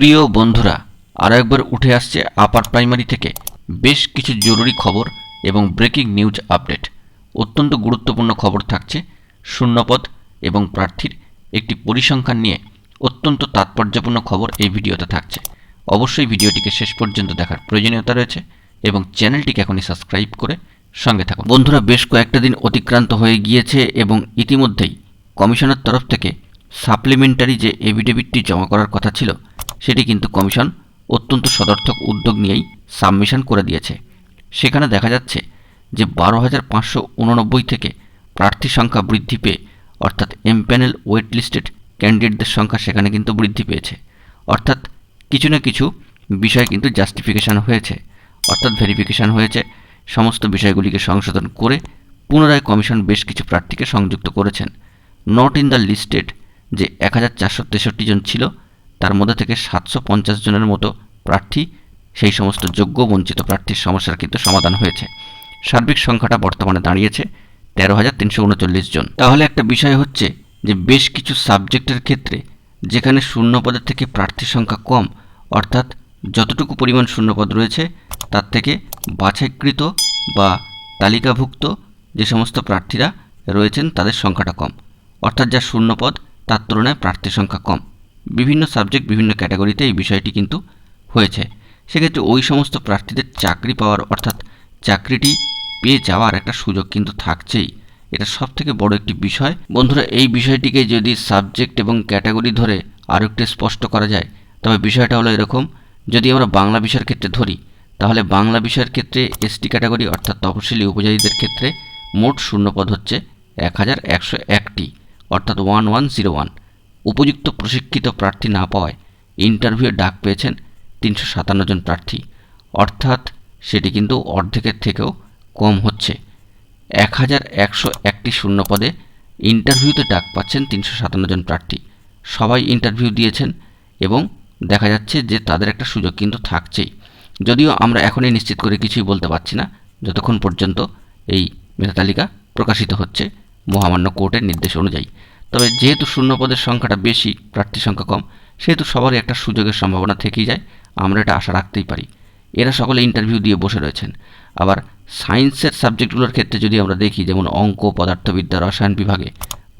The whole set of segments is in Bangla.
প্রিয় বন্ধুরা, আরও একবার উঠে আসছে আপার প্রাইমারি থেকে বেশ কিছু জরুরি খবর এবং ব্রেকিং নিউজ আপডেট। অত্যন্ত গুরুত্বপূর্ণ খবর থাকছে। শূন্যপদ এবং প্রার্থীর একটি পরিসংখ্যান নিয়ে অত্যন্ত তাৎপর্যপূর্ণ খবর এই ভিডিওতে থাকছে। অবশ্যই ভিডিওটিকে শেষ পর্যন্ত দেখার প্রয়োজনীয়তা রয়েছে এবং চ্যানেলটিকে এখনই সাবস্ক্রাইব করে সঙ্গে থাকুন। বন্ধুরা, বেশ কয়েকটা দিন অতিক্রান্ত হয়ে গিয়েছে এবং ইতিমধ্যেই কমিশনের তরফ থেকে সাপ্লিমেন্টারি যে এফিডেভিটটি জমা করার কথা ছিল সেটি কিন্তু কমিশন অত্যন্ত সদর্থক উদ্যোগ নিয়েই সাবমিশন করে দিয়েছে। সেখানে দেখা যাচ্ছে যে 12,589 থেকে প্রার্থী সংখ্যা বৃদ্ধি পেয়ে অর্থাৎ এমপ্যানেল ওয়েট লিস্টেড ক্যান্ডিডেটদের সংখ্যা সেখানে কিন্তু বৃদ্ধি পেয়েছে। অর্থাৎ কিছু না কিছু বিষয় কিন্তু জাস্টিফিকেশান হয়েছে, অর্থাৎ ভেরিফিকেশান হয়েছে। সমস্ত বিষয়গুলিকে সংশোধন করে পুনরায় কমিশন বেশ কিছু প্রার্থীকে সংযুক্ত করেছেন। নট ইন দ্য লিস্টেড যে 1463 জন ছিল তার মধ্যে থেকে 750 জনের মতো প্রার্থী, সেই সমস্ত যোগ্য বঞ্চিত প্রার্থীর সমস্যার কিন্তু সমাধান হয়েছে। সার্বিক সংখ্যাটা বর্তমানে দাঁড়িয়েছে 13,339 জন। তাহলে একটা বিষয় হচ্ছে যে বেশ কিছু সাবজেক্টের ক্ষেত্রে যেখানে শূন্যপদের থেকে প্রার্থীর সংখ্যা কম, অর্থাৎ যতটুকু পরিমাণ শূন্যপদ রয়েছে তার থেকে বাছাইকৃত বা তালিকাভুক্ত যে সমস্ত প্রার্থীরা রয়েছেন তাদের সংখ্যাটা কম, অর্থাৎ যা শূন্যপদ তার তুলনায় প্রার্থীর সংখ্যা কম। বিভিন্ন সাবজেক্ট বিভিন্ন ক্যাটাগরিতে এই বিষয়টি কিন্তু হয়েছে। সেক্ষেত্রে ওই সমস্ত প্রার্থীদের চাকরি পাওয়ার অর্থাৎ চাকরিটি পেয়ে যাওয়ার একটা সুযোগ কিন্তু থাকছেই। এটা সবথেকে বড় একটি বিষয়। বন্ধুরা, এই বিষয়টিকে যদি সাবজেক্ট এবং ক্যাটাগরি ধরে আরও একটু স্পষ্ট করা যায় তবে বিষয়টা হলো এরকম। যদি আমরা বাংলা বিষয়ের ক্ষেত্রে ধরি তাহলে বাংলা বিষয়ের ক্ষেত্রে এসটি ক্যাটাগরি অর্থাৎ তপশিলি উপজাতিদের ক্ষেত্রে মোট শূন্যপদ হচ্ছে 1,101টি, অর্থাৎ 1101। উপযুক্ত প্রশিক্ষিত প্রার্থী না পাওয়ায় ইন্টারভিউয়ে ডাক পেয়েছেন 357 জন প্রার্থী, অর্থাৎ সেটি কিন্তু অর্ধেকের থেকেও কম হচ্ছে। 1,101টি শূন্যপদে ইন্টারভিউতে ডাক পাচ্ছেন 357 জন প্রার্থী। সবাই ইন্টারভিউ দিয়েছেন এবং দেখা যাচ্ছে যে তাদের একটা সুযোগ কিন্তু থাকছেই। যদিও আমরা এখনই নিশ্চিত করে কিছুই বলতে পারছি না যতক্ষণ পর্যন্ত এই মেধা তালিকা প্রকাশিত হচ্ছে মহামান্য কোর্টের নির্দেশ অনুযায়ী। তবে যেহেতু শূন্যপদের সংখ্যাটা বেশি, প্রার্থীর সংখ্যা কম, সেহেতু সবারই একটা সুযোগের সম্ভাবনা থেকেই যায়। আমরা এটা আশা রাখতেই পারি। এরা সকলে ইন্টারভিউ দিয়ে বসে রয়েছেন। আবার সায়েন্সের সাবজেক্টগুলোর ক্ষেত্রে যদি আমরা দেখি, যেমন অঙ্ক, পদার্থবিদ্যা, রসায়ন বিভাগে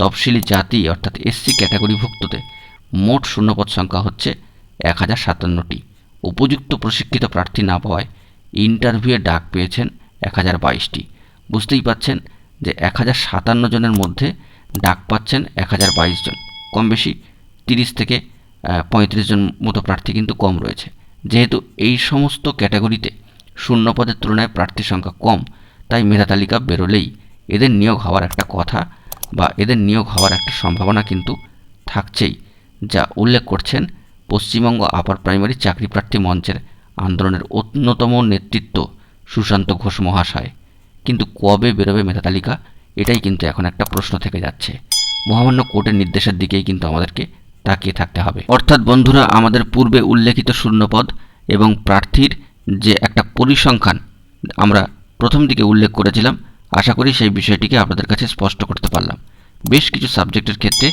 তফসিলি জাতি অর্থাৎ এসসি ক্যাটাগরিভুক্ততে মোট শূন্যপদ সংখ্যা হচ্ছে 1,057টি। উপযুক্ত প্রশিক্ষিত প্রার্থী না পাওয়ায় ইন্টারভিউয়ে ডাক পেয়েছেন 1,022টি। বুঝতেই পাচ্ছেন যে 1,057 জনের মধ্যে ডাক পাচ্ছেন 1,022 জন। কম বেশি 30 থেকে 35 জন মতো প্রার্থী কিন্তু কম রয়েছে। যেহেতু এই সমস্ত ক্যাটাগরিতে শূন্যপদের তুলনায় প্রার্থীর সংখ্যা কম, তাই মেধা তালিকা বেরোলেই এদের নিয়োগ হওয়ার একটা কথা বা এদের নিয়োগ হওয়ার একটা সম্ভাবনা কিন্তু থাকছেই, যা উল্লেখ করছেন পশ্চিমবঙ্গ আপার প্রাইমারি চাকরি প্রার্থী মঞ্চের আন্দোলনের অন্যতম নেতৃত্ব সুশান্ত ঘোষ মহাশয়। কিন্তু কবে বেরোবে মেধা তালিকা, এটাই কিন্তু এখন একটা প্রশ্ন থেকে যাচ্ছে। মহামান্য কোর্টের নির্দেশের দিকেই কিন্তু আমাদেরকে তাকিয়ে থাকতে হবে। অর্থাৎ বন্ধুরা, আমাদের পূর্বে উল্লেখিত শূন্যপদ এবং প্রার্থীর যে একটা পরিসংখ্যান আমরা প্রথম দিকে উল্লেখ করেছিলাম, আশা করি সেই বিষয়টিকে আপনাদের কাছে স্পষ্ট করতে পারলাম। বেশ কিছু সাবজেক্টের ক্ষেত্রে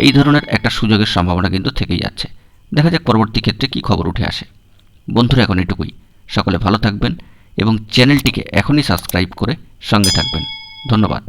এই ধরনের একটা সুযোগের সম্ভাবনা কিন্তু থেকেই যাচ্ছে। দেখা যাক পরবর্তী ক্ষেত্রে কী খবর উঠে আসে। বন্ধুরা, এখন এটুকুই। সকলে ভালো থাকবেন এবং চ্যানেলটিকে এখনই সাবস্ক্রাইব করে সঙ্গে থাকবেন। ধন্যবাদ।